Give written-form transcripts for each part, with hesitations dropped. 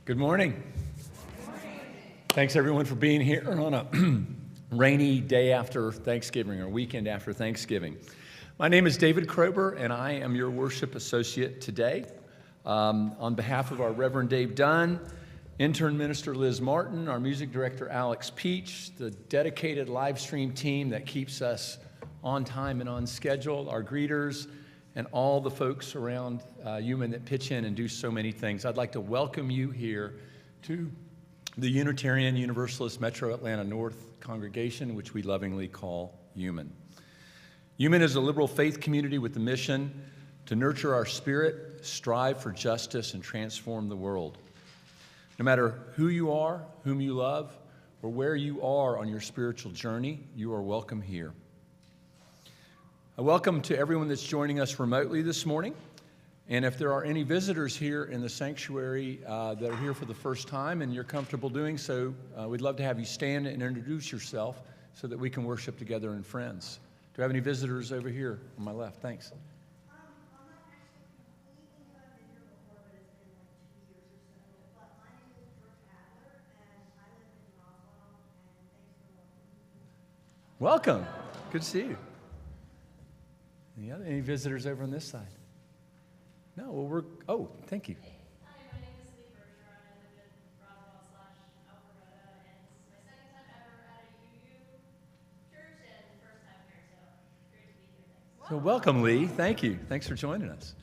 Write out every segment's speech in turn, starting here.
Good morning. Thanks everyone for being here on a rainy day after Thanksgiving or weekend after Thanksgiving. My name is David Krober and I am your worship associate today. On behalf of our Reverend Dave Dunn, intern minister Liz Martin, our music director Alex Peach, the dedicated live stream team that keeps us on time and on schedule, our greeters, and all the folks around UUMAN that pitch in and do so many things. I'd like to welcome you here to the Unitarian Universalist Metro Atlanta North congregation, which we lovingly call UUMAN. UUMAN is a liberal faith community with the mission to nurture our spirit, strive for justice, and transform the world. No matter who you are, whom you love, or where you are on your spiritual journey, you are welcome here. A welcome to everyone that's joining us remotely this morning. And if there are any visitors here in the sanctuary that are here for the first time and you're comfortable doing so, we'd love to have you stand and introduce yourself so that we can worship together in friends. Do I have any visitors over here on my left? Thanks. I'm not actually completely new. I've been here before, but it's been like 2 years or so. But my name is Brooke Adler, and I live in Roswell, and thanks for welcoming me. Welcome. Good to see you. Any visitors over on this side? No, well, thank you. Hi, my name is Lee Berger. I live in Roswell/Alpharetta, and this is my second time ever at a UU church and first time here, so great to be here. Thanks. So welcome, Lee. Thank you. Thanks for joining us.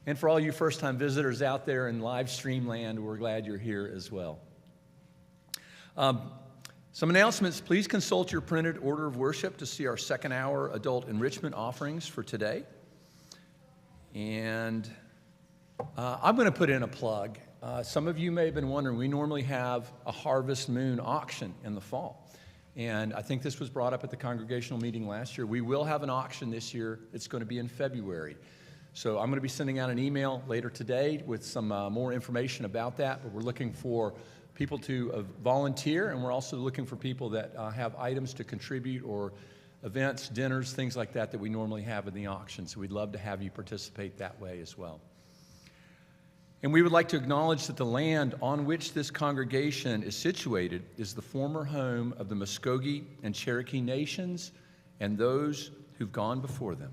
And for all you first-time visitors out there in live stream land, we're glad you're here as well. Some announcements. Please consult your printed order of worship to see our second hour adult enrichment offerings for today. And I'm going to put in a plug. Some of you may have been wondering, we normally have a Harvest Moon auction in the fall. And I think this was brought up at the congregational meeting last year. We will have an auction this year. It's going to be in February. So I'm going to be sending out an email later today with some more information about that. But we're looking for people to volunteer, and we're also looking for people that have items to contribute or events, dinners, things like that we normally have in the auction. So we'd love to have you participate that way as well. And we would like to acknowledge that the land on which this congregation is situated is the former home of the Muskogee and Cherokee nations and those who've gone before them.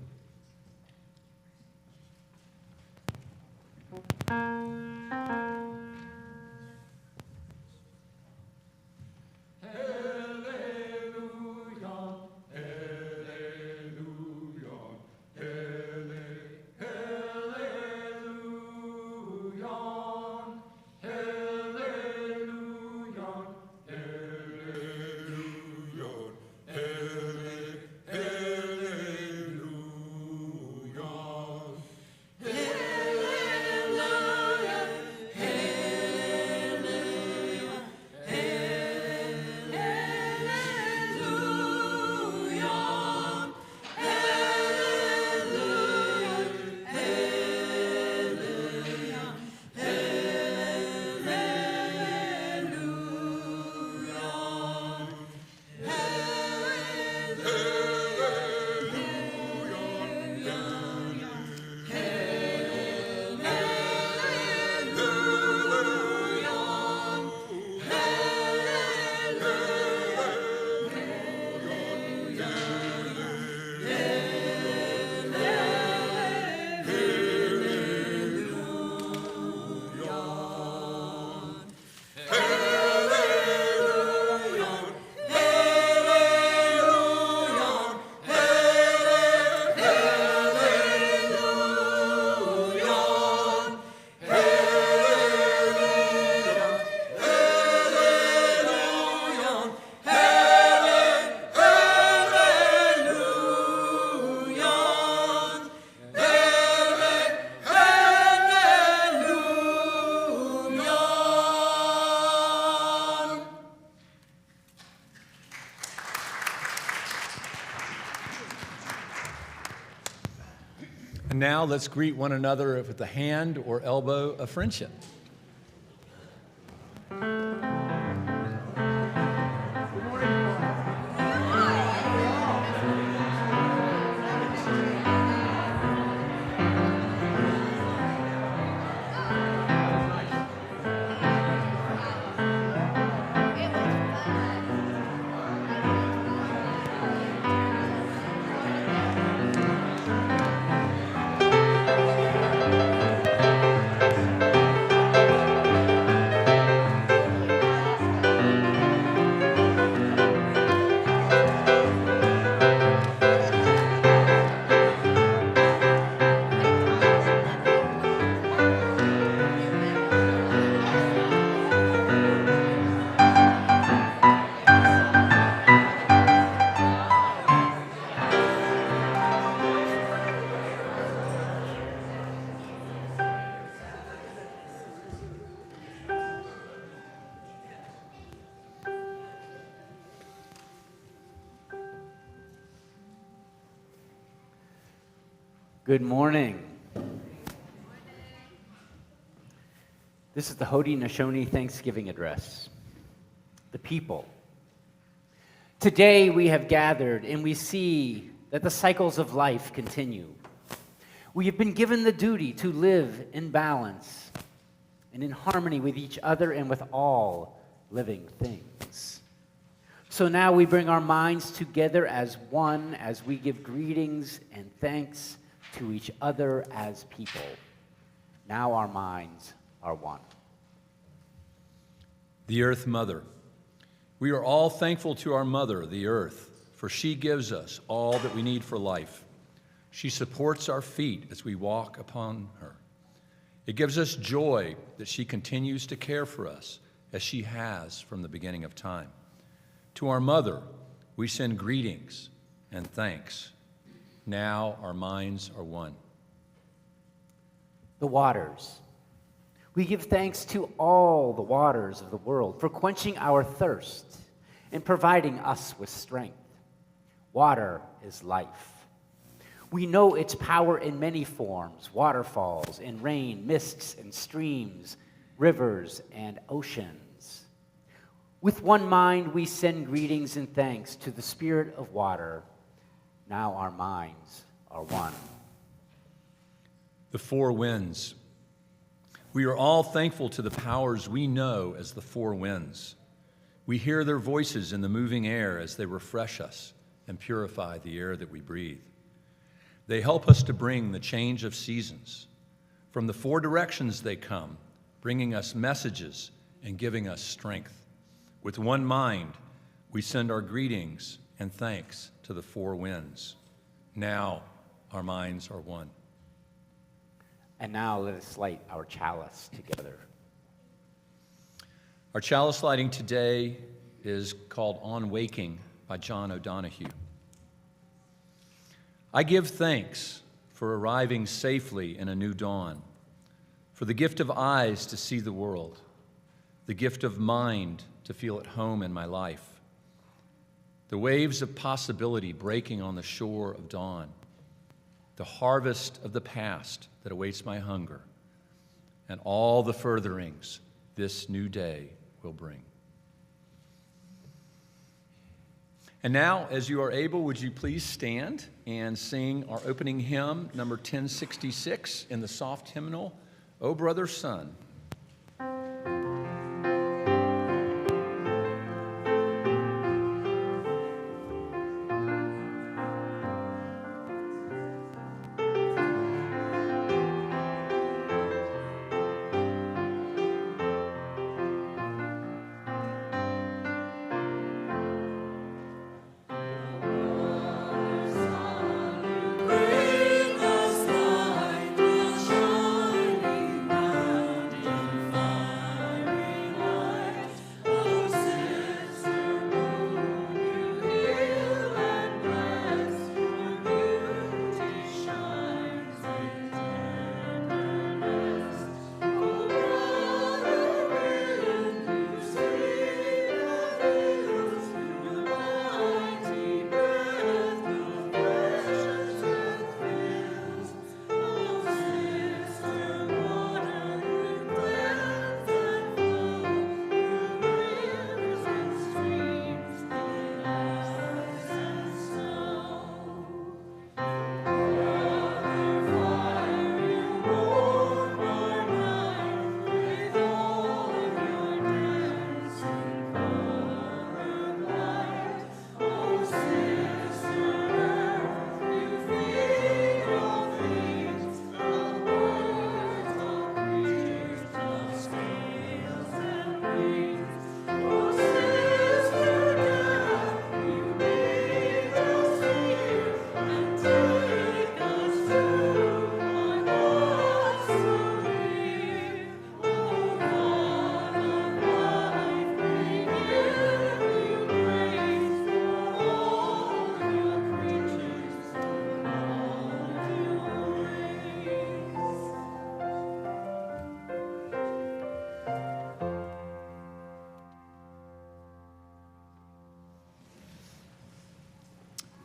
And now let's greet one another with the hand or elbow of friendship. Good morning. This is the Haudenosaunee Thanksgiving address. The people. Today we have gathered and we see that the cycles of life continue. We have been given the duty to live in balance and in harmony with each other and with all living things. So now we bring our minds together as one as we give greetings and thanks to each other as people. Now our minds are one. The Earth Mother. We are all thankful to our mother, the Earth, for she gives us all that we need for life. She supports our feet as we walk upon her. It gives us joy that she continues to care for us as she has from the beginning of time. To our mother, we send greetings and thanks. Now our minds are one. The waters. We give thanks to all the waters of the world for quenching our thirst and providing us with strength. Water is life. We know its power in many forms: waterfalls and rain, mists and streams, rivers and oceans. With one mind, we send greetings and thanks to the Spirit of water. Now our minds are one. The four winds. We are all thankful to the powers we know as the four winds. We hear their voices in the moving air as they refresh us and purify the air that we breathe. They help us to bring the change of seasons. From the four directions they come, bringing us messages and giving us strength. With one mind, we send our greetings and thanks to the four winds. Now our minds are one. And now let us light our chalice together. Our chalice lighting today is called On Waking by John O'Donohue. I give thanks for arriving safely in a new dawn, for the gift of eyes to see the world, the gift of mind to feel at home in my life, the waves of possibility breaking on the shore of dawn, the harvest of the past that awaits my hunger, and all the furtherings this new day will bring. And now, as you are able, would you please stand and sing our opening hymn, number 1066, in the soft hymnal, O Brother Sun.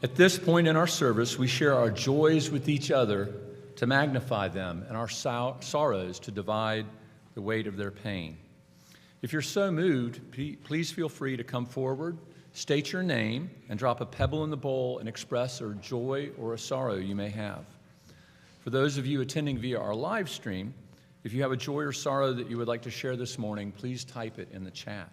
At this point in our service, we share our joys with each other to magnify them, and our sorrows to divide the weight of their pain. If you're so moved, please feel free to come forward, state your name, and drop a pebble in the bowl and express a joy or a sorrow you may have. For those of you attending via our live stream, if you have a joy or sorrow that you would like to share this morning, please type it in the chat.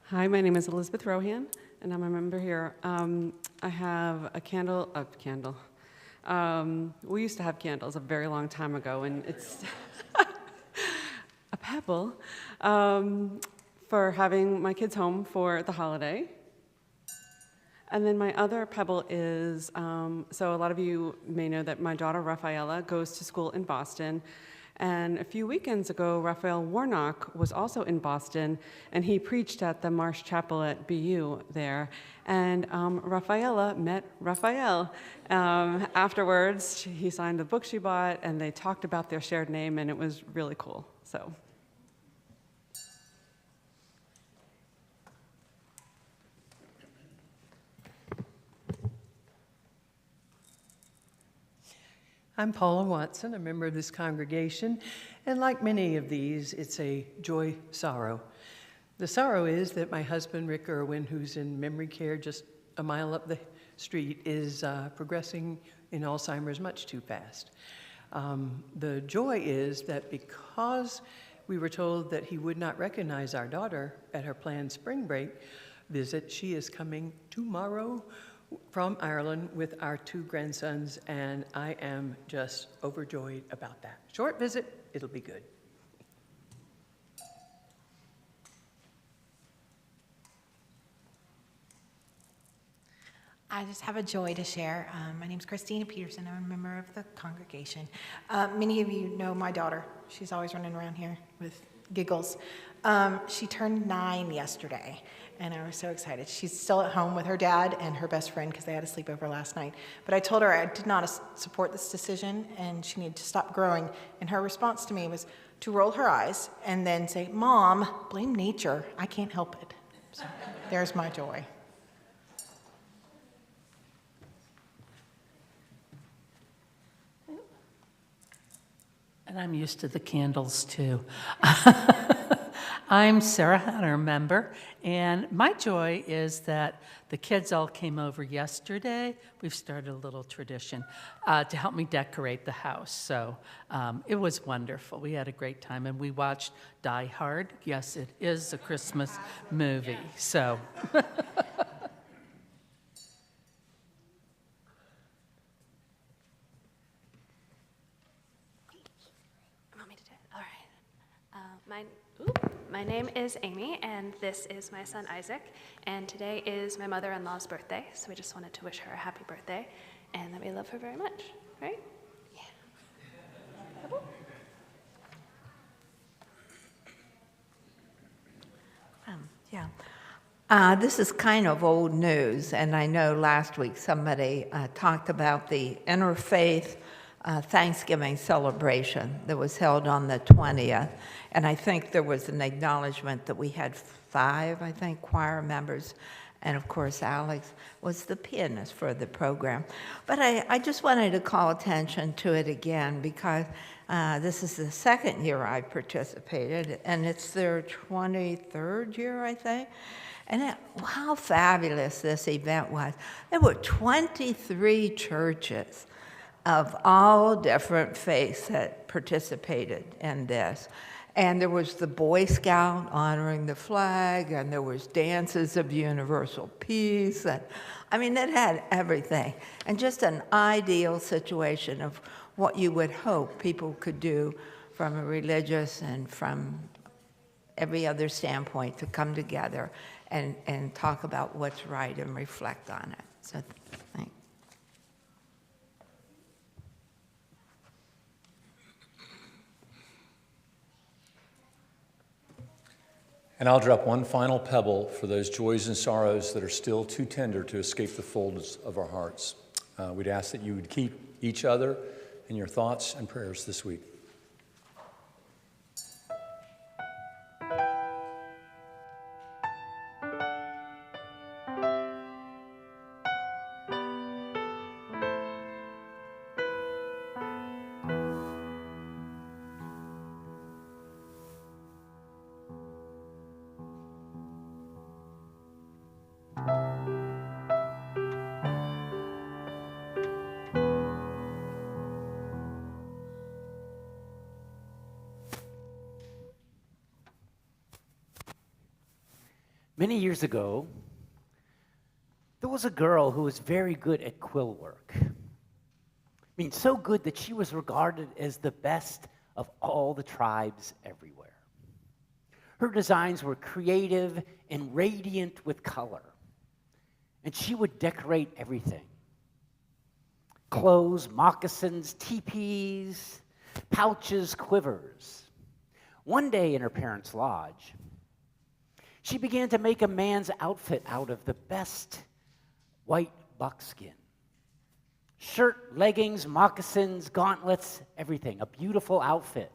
Hi, my name is Elizabeth Rohan, and I'm a member here. I have a candle. We used to have candles a very long time ago, and it's a pebble for having my kids home for the holiday. And then my other pebble is, so a lot of you may know that my daughter Rafaela goes to school in Boston. And a few weekends ago, Raphael Warnock was also in Boston, and he preached at the Marsh Chapel at BU there. And Rafaela met Raphael. Afterwards, he signed the book she bought, and they talked about their shared name, and it was really cool. So. I'm Paula Watson, a member of this congregation, and like many of these, it's a joy-sorrow. The sorrow is that my husband, Rick Irwin, who's in memory care just a mile up the street, is progressing in Alzheimer's much too fast. The joy is that because we were told that he would not recognize our daughter at her planned spring break visit, she is coming tomorrow from Ireland with our 2 grandsons, and I am just overjoyed about that. Short visit, it'll be good. I just have a joy to share. My name's Christina Peterson. I'm a member of the congregation. Many of you know my daughter. She's always running around here with giggles. She turned 9 yesterday, and I was so excited. She's still at home with her dad and her best friend because they had a sleepover last night. But I told her I did not support this decision and she needed to stop growing. And her response to me was to roll her eyes and then say, "Mom, blame nature. I can't help it." So there's my joy. And I'm used to the candles too. I'm Sarah Hunter, member, and my joy is that the kids all came over yesterday. We've started a little tradition to help me decorate the house. So it was wonderful. We had a great time, and we watched Die Hard. Yes, it is a Christmas movie. So. My name is Amy, and this is my son Isaac, and today is my mother-in-law's birthday, so we just wanted to wish her a happy birthday, and that we love her very much, right? This is kind of old news, and I know last week somebody talked about the interfaith Thanksgiving celebration that was held on the 20th, and I think there was an acknowledgement that we had 5, I think, choir members, and of course Alex was the pianist for the program. But I just wanted to call attention to it again because this is the second year I participated, and it's their 23rd year, I think. And how fabulous this event was. There were 23 churches of all different faiths that participated in this. And there was the Boy Scout honoring the flag, and there was dances of universal peace. And, I mean, it had everything. And just an ideal situation of what you would hope people could do from a religious and from every other standpoint to come together and talk about what's right and reflect on it. So thanks. And I'll drop one final pebble for those joys and sorrows that are still too tender to escape the folds of our hearts. We'd ask that you would keep each other in your thoughts and prayers this week. Many years ago, there was a girl who was very good at quill work. I mean, so good that she was regarded as the best of all the tribes everywhere. Her designs were creative and radiant with color, and she would decorate everything. Clothes, moccasins, teepees, pouches, quivers. One day in her parents' lodge, she began to make a man's outfit out of the best white buckskin. Shirt, leggings, moccasins, gauntlets, everything. A beautiful outfit.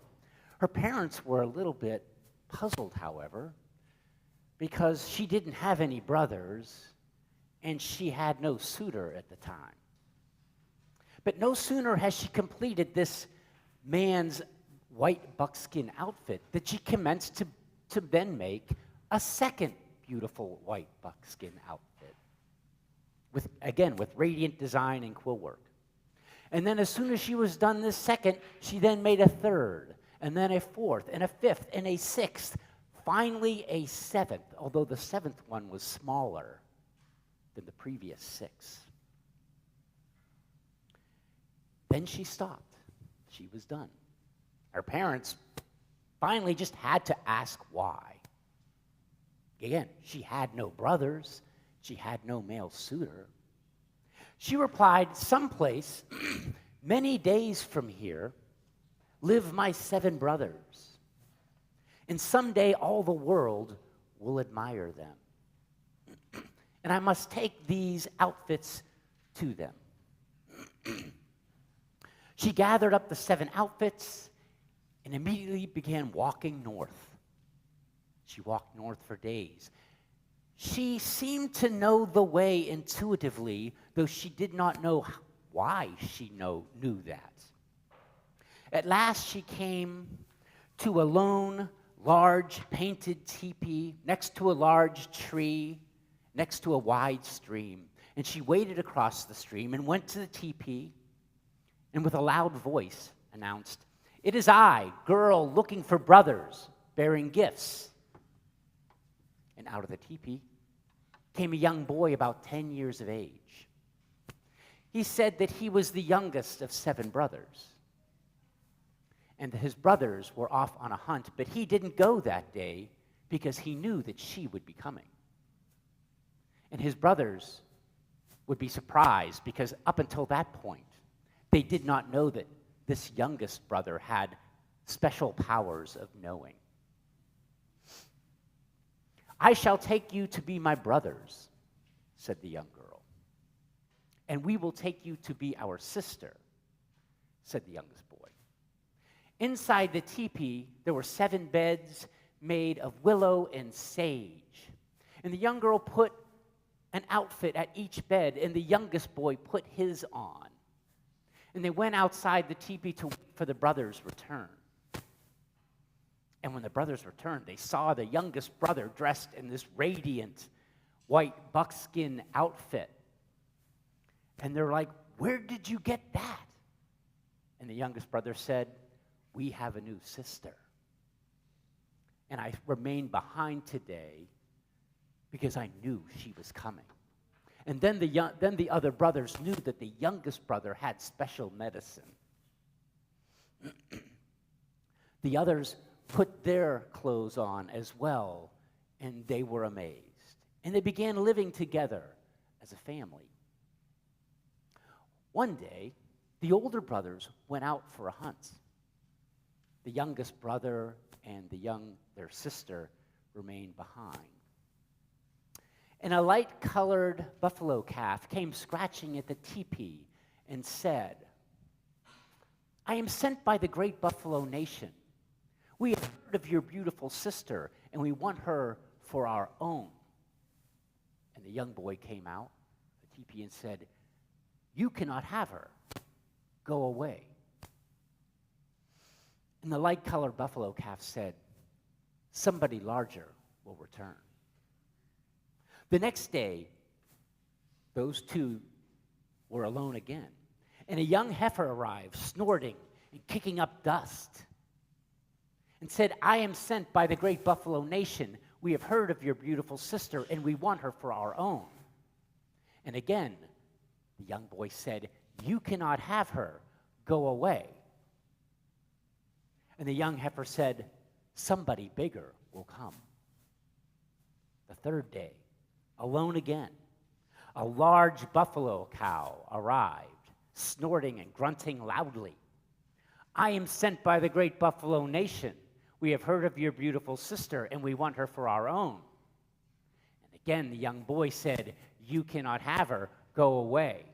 Her parents were a little bit puzzled, however, because she didn't have any brothers and she had no suitor at the time. But no sooner has she completed this man's white buckskin outfit that she commenced to then make a second beautiful white buckskin outfit, with radiant design and quill work. And then as soon as she was done this second, she then made a third, and then a fourth, and a fifth, and a sixth, finally a seventh, although the seventh one was smaller than the previous six. Then she stopped. She was done. Her parents finally just had to ask why. Again, she had no brothers. She had no male suitor. She replied, "Someplace many days from here live my 7 brothers, and someday all the world will admire them. And I must take these outfits to them." She gathered up the 7 outfits and immediately began walking north. She walked north for days. She seemed to know the way intuitively, though she did not know why she knew that. At last, she came to a lone, large, painted teepee next to a large tree, next to a wide stream. And she waded across the stream and went to the teepee, and with a loud voice announced, "It is I, girl looking for brothers, bearing gifts." And out of the teepee came a young boy about 10 years of age. He said that he was the youngest of 7 brothers, and that his brothers were off on a hunt, but he didn't go that day because he knew that she would be coming. And his brothers would be surprised because up until that point, they did not know that this youngest brother had special powers of knowing. "I shall take you to be my brothers," said the young girl. "And we will take you to be our sister," said the youngest boy. Inside the teepee, there were 7 beds made of willow and sage. And the young girl put an outfit at each bed, and the youngest boy put his on. And they went outside the teepee to wait for the brothers' return. And when the brothers returned, they saw the youngest brother dressed in this radiant white buckskin outfit. And they're like, "Where did you get that?" And the youngest brother said, "We have a new sister. And I remained behind today because I knew she was coming." And then the other brothers knew that the youngest brother had special medicine. The others put their clothes on as well, and they were amazed. And they began living together as a family. One day, the older brothers went out for a hunt. The youngest brother and their sister remained behind. And a light-colored buffalo calf came scratching at the teepee and said, I am sent by the great buffalo nation. We have heard of your beautiful sister, and we want her for our own. And the young boy came out, the teepee, and said, you cannot have her. Go away. And the light-colored buffalo calf said, somebody larger will return. The next day, those two were alone again. And a young heifer arrived, snorting and kicking up dust, and said, I am sent by the great buffalo nation. We have heard of your beautiful sister, and we want her for our own. And again, the young boy said, you cannot have her. Go away. And the young heifer said, somebody bigger will come. The third day, alone again, a large buffalo cow arrived, snorting and grunting loudly. I am sent by the great buffalo nation. We have heard of your beautiful sister, and we want her for our own. And again, the young boy said, you cannot have her. Go away.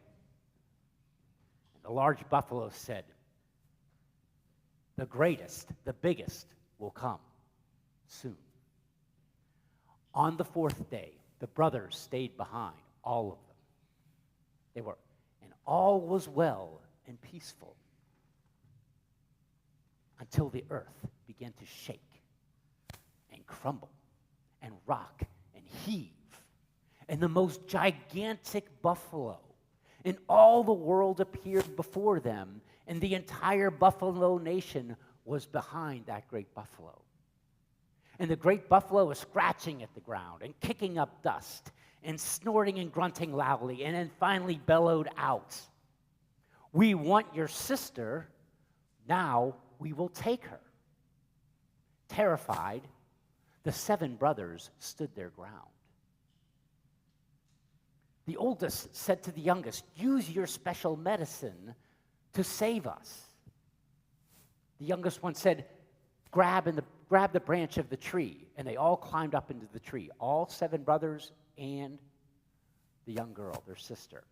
And the large buffalo said, the greatest, the biggest will come soon. On the fourth day, the brothers stayed behind, all of them. And all was well and peaceful until the earth began to shake and crumble and rock and heave. And the most gigantic buffalo in all the world appeared before them, and the entire buffalo nation was behind that great buffalo. And the great buffalo was scratching at the ground and kicking up dust and snorting and grunting loudly, and then finally bellowed out, we want your sister, now we will take her. Terrified, the 7 brothers stood their ground. The oldest said to the youngest, use your special medicine to save us. The youngest one said, grab the branch of the tree. And they all climbed up into the tree, all 7 brothers and the young girl, their sister.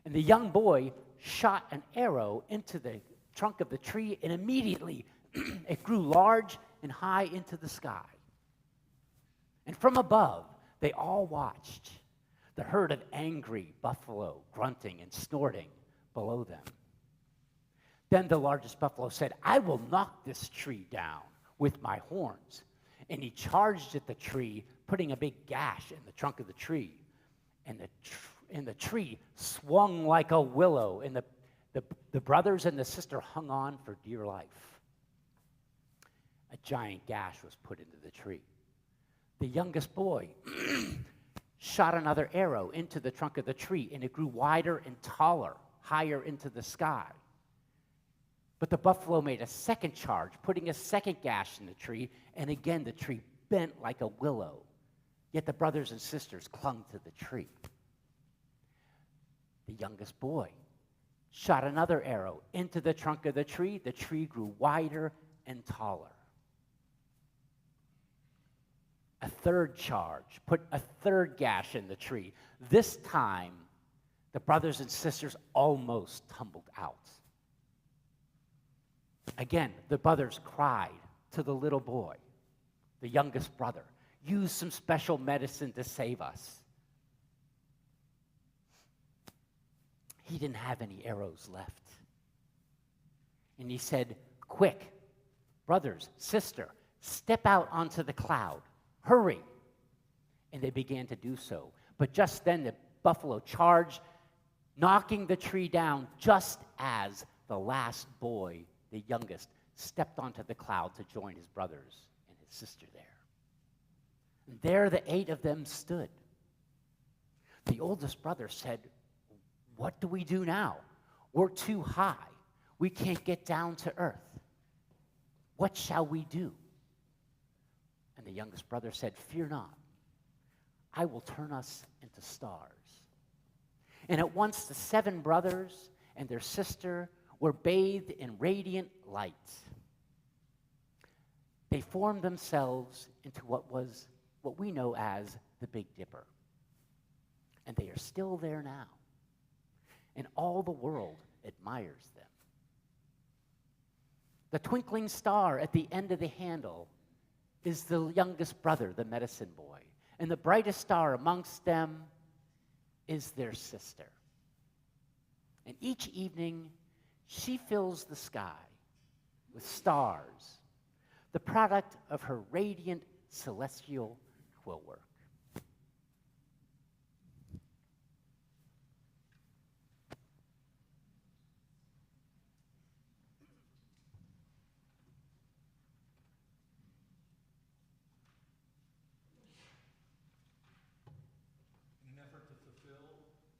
And the young boy shot an arrow into the trunk of the tree, and immediately it grew large and high into the sky. And from above, they all watched the herd of angry buffalo grunting and snorting below them. Then the largest buffalo said, I will knock this tree down with my horns. And he charged at the tree, putting a big gash in the trunk of the tree. And the tree swung like a willow, and the brothers and the sister hung on for dear life. A giant gash was put into the tree. The youngest boy shot another arrow into the trunk of the tree, and it grew wider and taller, higher into the sky. But the buffalo made a second charge, putting a second gash in the tree, and again the tree bent like a willow. Yet the brothers and sisters clung to the tree. The youngest boy shot another arrow into the trunk of the tree. The tree grew wider and taller. A third charge, put a third gash in the tree. This time, the brothers and sisters almost tumbled out. Again, the brothers cried to the little boy, the youngest brother, use some special medicine to save us. He didn't have any arrows left. And he said, quick, brothers, sister, step out onto the cloud. Hurry. And they began to do so. But just then the buffalo charged, knocking the tree down just as the last boy, the youngest, stepped onto the cloud to join his brothers and his sister there. And there the 8 of them stood. The oldest brother said, what do we do now? We're too high. We can't get down to earth. What shall we do? And the youngest brother said, fear not. I will turn us into stars. And at once the 7 brothers and their sister were bathed in radiant light. They formed themselves into what we know as the Big Dipper. And they are still there now. And all the world admires them. The twinkling star at the end of the handle is the youngest brother, the medicine boy. And the brightest star amongst them is their sister. And each evening, she fills the sky with stars, the product of her radiant celestial quill work. In an effort to fulfill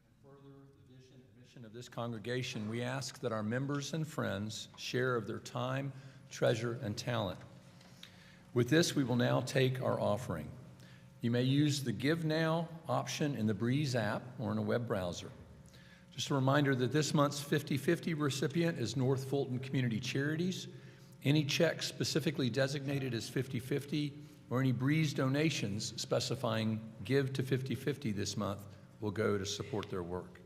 and further the vision and mission of this congregation, we ask that our members and friends share of their time, treasure, and talent. With this, we will now take our offering. You may use the Give Now option in the Breeze app or in a web browser. Just a reminder that this month's 50/50 recipient is North Fulton Community Charities. Any check specifically designated as 50/50 or any Breeze donations specifying Give to 50/50 this month will go to support their work.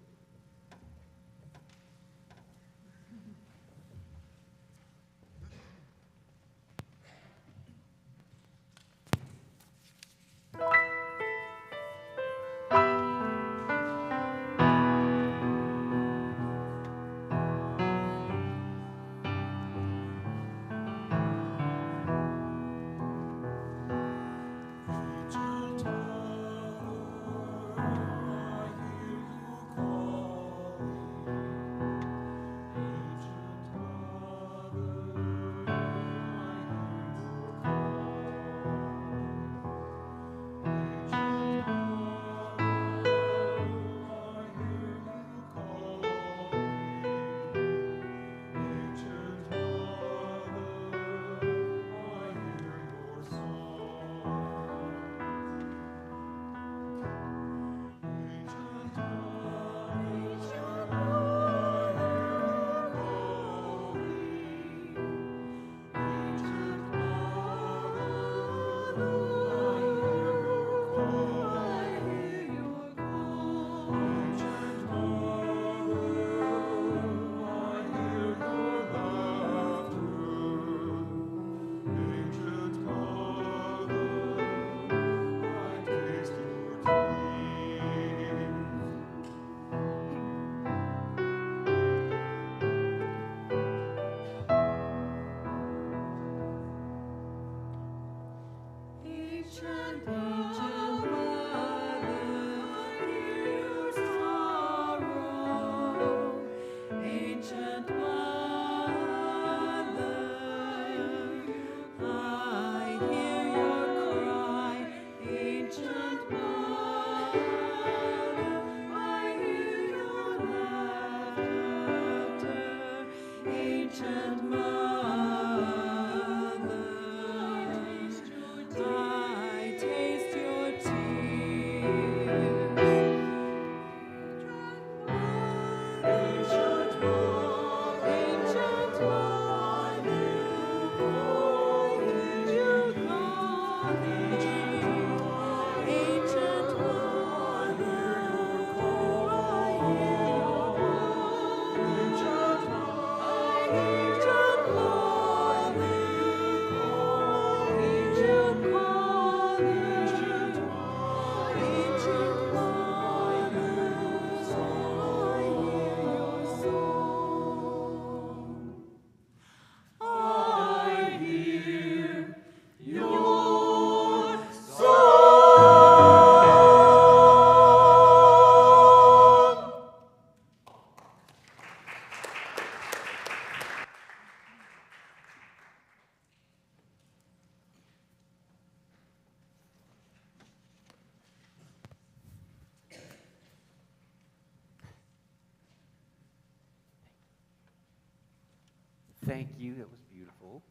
Thank you. That was beautiful.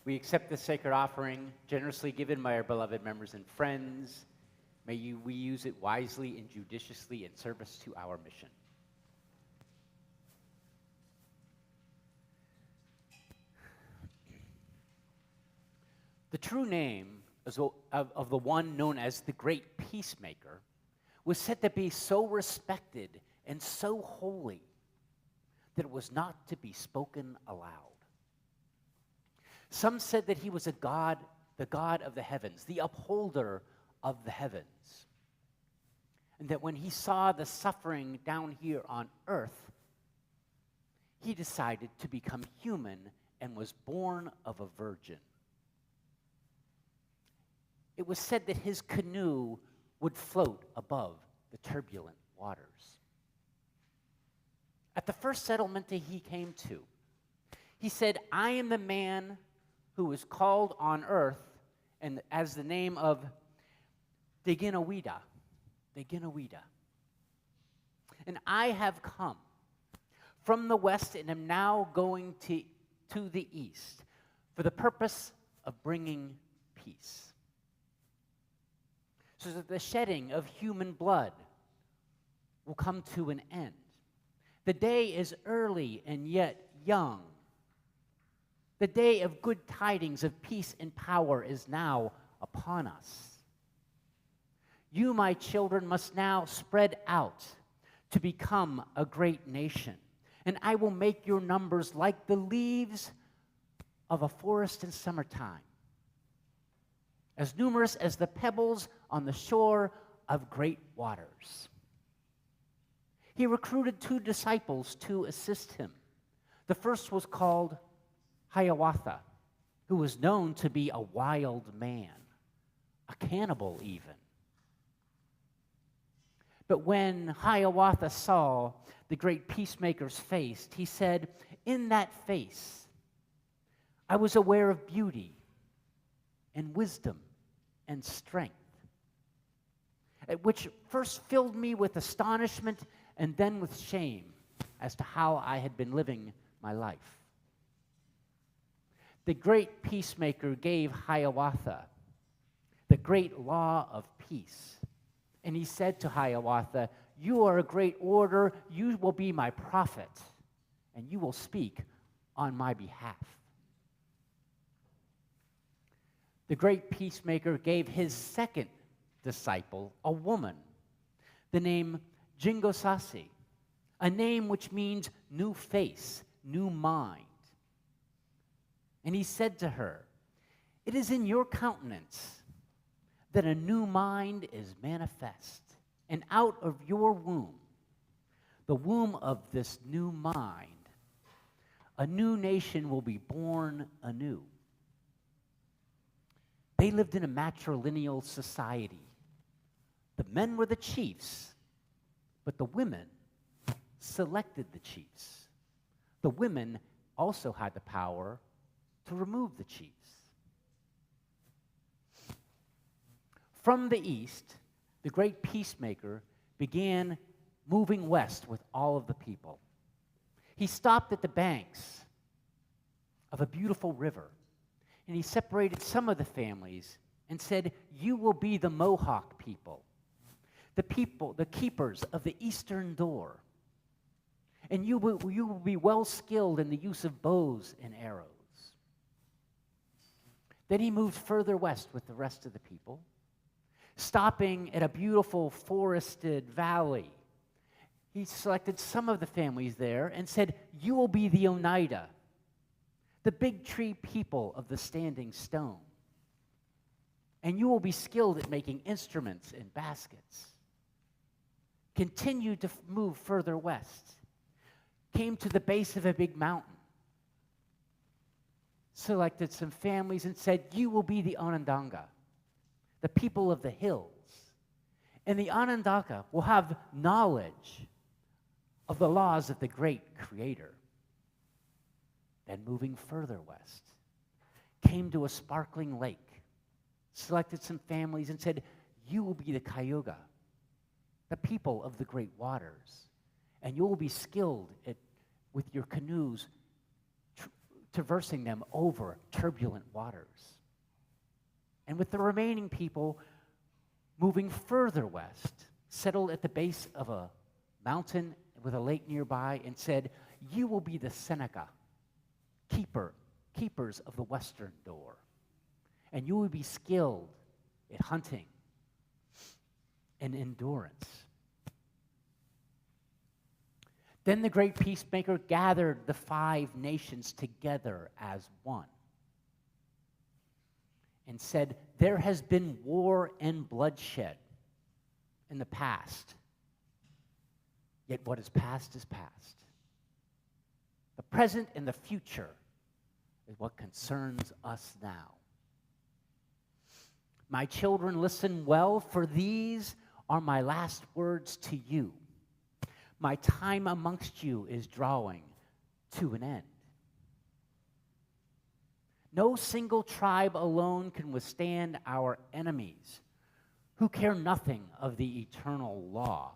We accept this sacred offering generously given by our beloved members and friends. May we use it wisely and judiciously in service to our mission. The true name of the one known as the Great Peacemaker was said to be so respected and so holy that it was not to be spoken aloud. Some said that he was a god, the God of the heavens, the upholder of the heavens. And that when he saw the suffering down here on earth, he decided to become human and was born of a virgin. It was said that his canoe would float above the turbulent waters. At the first settlement that he came to, he said, I am the man who is called on earth and as the name of Deginawida. And I have come from the west and am now going to the east for the purpose of bringing peace. So that the shedding of human blood will come to an end. The day is early and yet young. The day of good tidings of peace and power is now upon us. You, my children, must now spread out to become a great nation, and I will make your numbers like the leaves of a forest in summertime, as numerous as the pebbles on the shore of great waters. He recruited 2 disciples to assist him. The first was called Hiawatha, who was known to be a wild man, a cannibal even. But when Hiawatha saw the great peacemaker's face, he said, in that face, I was aware of beauty and wisdom and strength, which first filled me with astonishment and then with shame as to how I had been living my life. The great peacemaker gave Hiawatha the great law of peace. And he said to Hiawatha, you are a great orator, you will be my prophet, and you will speak on my behalf. The great peacemaker gave his second disciple, a woman, the name Jingosasi, a name which means new face, new mind. And he said to her, it is in your countenance that a new mind is manifest, and out of your womb, the womb of this new mind, a new nation will be born anew. They lived in a matrilineal society. The men were the chiefs, but the women selected the chiefs. The women also had the power to remove the chiefs. From the east, the great peacemaker began moving west with all of the people. He stopped at the banks of a beautiful river, and he separated some of the families and said, you will be the Mohawk people, the keepers of the eastern door, and you will be well skilled in the use of bows and arrows. Then he moved further west with the rest of the people, stopping at a beautiful forested valley. He selected some of the families there and said, you will be the Oneida, the big tree people of the standing stone. And you will be skilled at making instruments and baskets. Continued to move further west. Came to the base of a big mountain. Selected some families and said, you will be the Onondaga, the people of the hills. And the Onondaga will have knowledge of the laws of the great Creator. Then moving further west, came to a sparkling lake, selected some families and said, you will be the Cayuga, the people of the great waters, and you will be skilled with your canoes traversing them over turbulent waters. And with the remaining people moving further west, settled at the base of a mountain with a lake nearby and said, you will be the Seneca, keepers of the western door. And you will be skilled at hunting and endurance. Then the great peacemaker gathered the 5 nations together as one and said, there has been war and bloodshed in the past. Yet what is past is past. The present and the future is what concerns us now. My children, listen well, for these are my last words to you. My time amongst you is drawing to an end. No single tribe alone can withstand our enemies, who care nothing of the eternal law,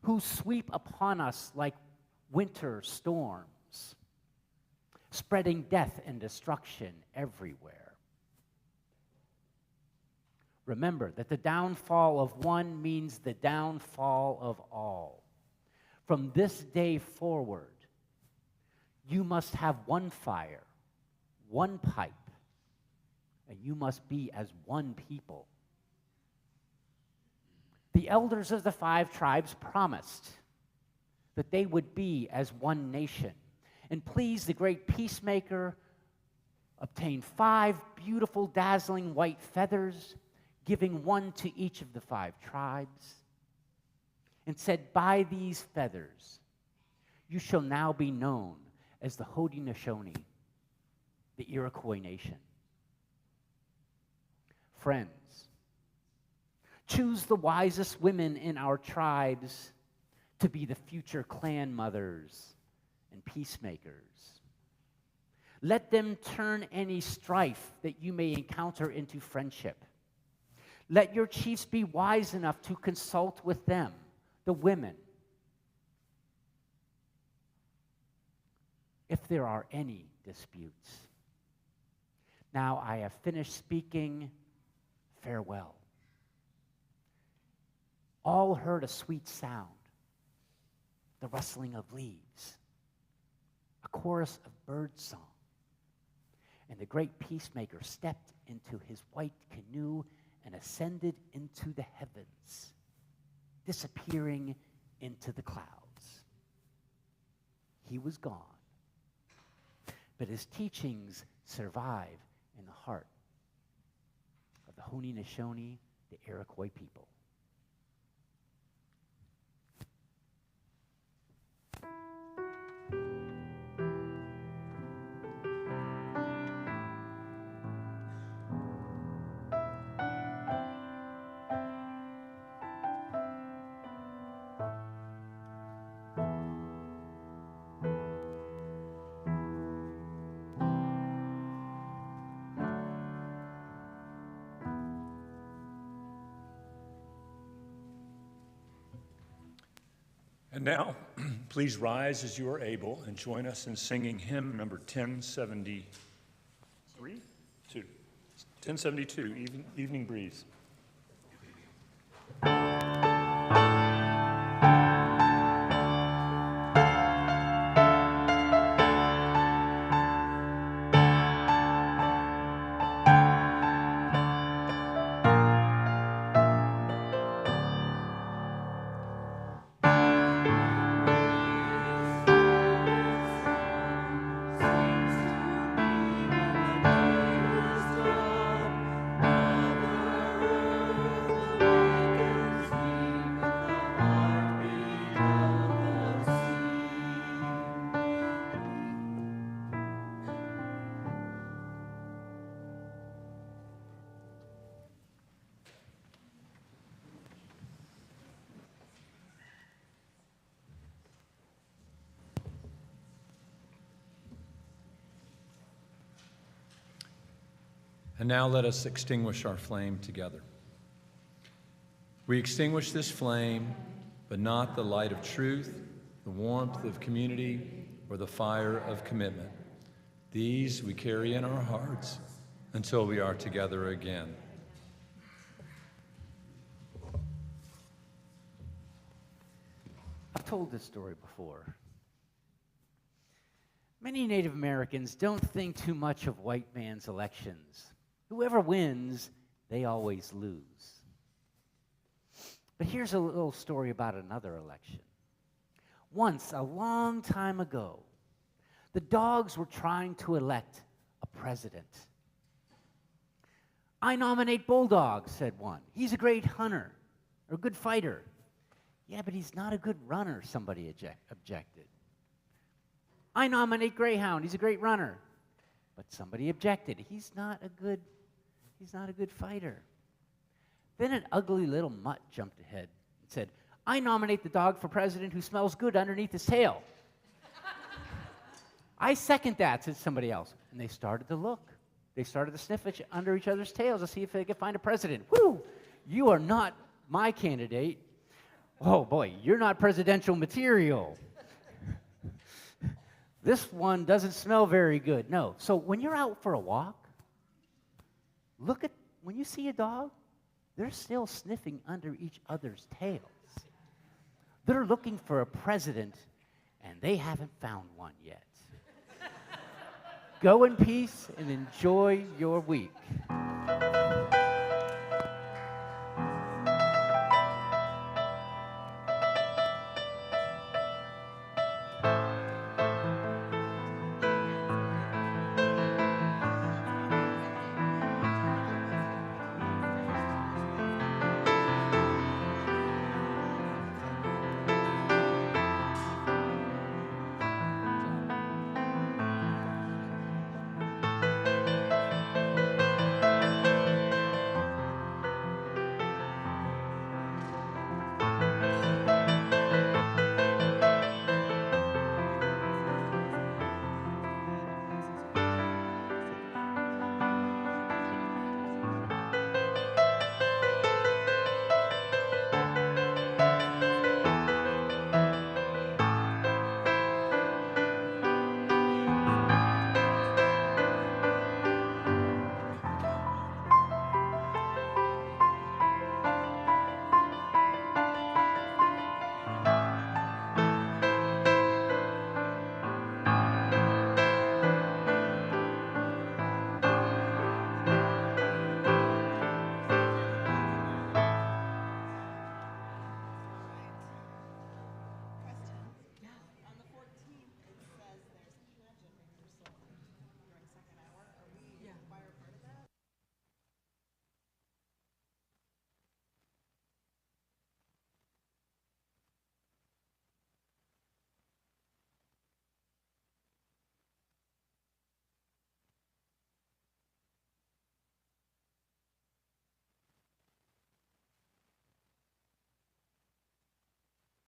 who sweep upon us like winter storms, spreading death and destruction everywhere. Remember that the downfall of one means the downfall of all. From this day forward, you must have one fire, one pipe, and you must be as one people. The elders of the 5 tribes promised that they would be as one nation. And please, the great peacemaker obtained 5 beautiful, dazzling white feathers, giving one to each of the 5 tribes, and said, by these feathers you shall now be known as the Haudenosaunee, the Iroquois nation. Friends, choose the wisest women in our tribes to be the future clan mothers and peacemakers. Let them turn any strife that you may encounter into friendship. Let your chiefs be wise enough to consult with them, the women, if there are any disputes. Now I have finished speaking. Farewell. All heard a sweet sound, the rustling of leaves, a chorus of bird song, and the great peacemaker stepped into his white canoe and ascended into the heavens, disappearing into the clouds. He was gone, but his teachings survive in the heart of the Haudenosaunee, the Iroquois people. And now, please rise as you are able and join us in singing hymn number 1073? 1072, Evening Breeze. And now let us extinguish our flame together. We extinguish this flame, but not the light of truth, the warmth of community, or the fire of commitment. These we carry in our hearts until we are together again. I've told this story before. Many Native Americans don't think too much of white man's elections. Whoever wins, they always lose. But here's a little story about another election. Once, a long time ago, the dogs were trying to elect a president. "I nominate Bulldog," said one. "He's a great hunter, or a good fighter." "Yeah, but he's not a good runner," somebody objected. "I nominate Greyhound. He's a great runner." But somebody objected. He's not a good fighter." Then an ugly little mutt jumped ahead and said, "I nominate the dog for president who smells good underneath his tail." "I second that," said somebody else. And they started to look. They started to sniff under each other's tails to see if they could find a president. "Whew, you are not my candidate. Oh boy, you're not presidential material. This one doesn't smell very good." No. So when you're out for a walk, when you see a dog, they're still sniffing under each other's tails. They're looking for a president, and they haven't found one yet. Go in peace and enjoy your week.